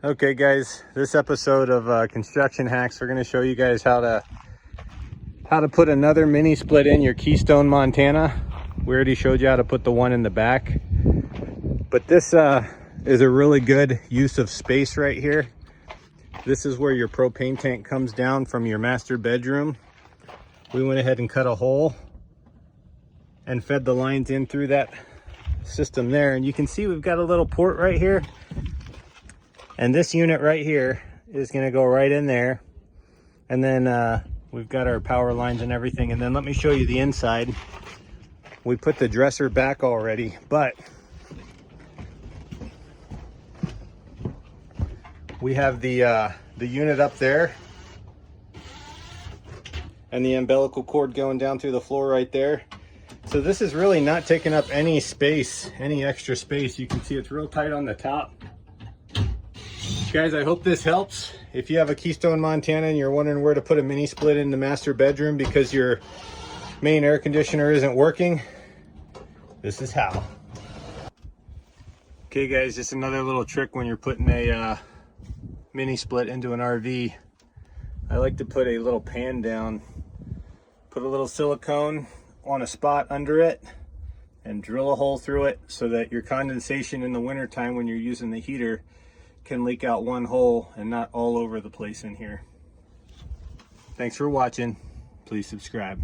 Okay guys, this episode of Construction Hacks, we're going to show you guys how to put another mini split in your Keystone Montana. We already showed you how to put the one in the back, but this is a really good use of space right here. This is where your propane tank comes down from your master bedroom. We went ahead and cut a hole and fed the lines in through that system there, and you can see we've got a little port right here. And this unit right here is going to go right in there. And then we've got our power lines and everything. And then let me show you the inside. We put the dresser back already, but we have the unit up there and the umbilical cord going down through the floor right there. So this is really not taking up any space, any extra space. You can see it's real tight on the top. Guys, I hope this helps. If you have a Keystone Montana and you're wondering where to put a mini split in the master bedroom because your main air conditioner isn't working, this is how. Okay guys, just another little trick when you're putting a mini split into an RV. I like to put a little pan down, put a little silicone on a spot under it, and drill a hole through it so that your condensation in the wintertime when you're using the heater can leak out one hole and not all over the place in here. Thanks for watching. Please subscribe.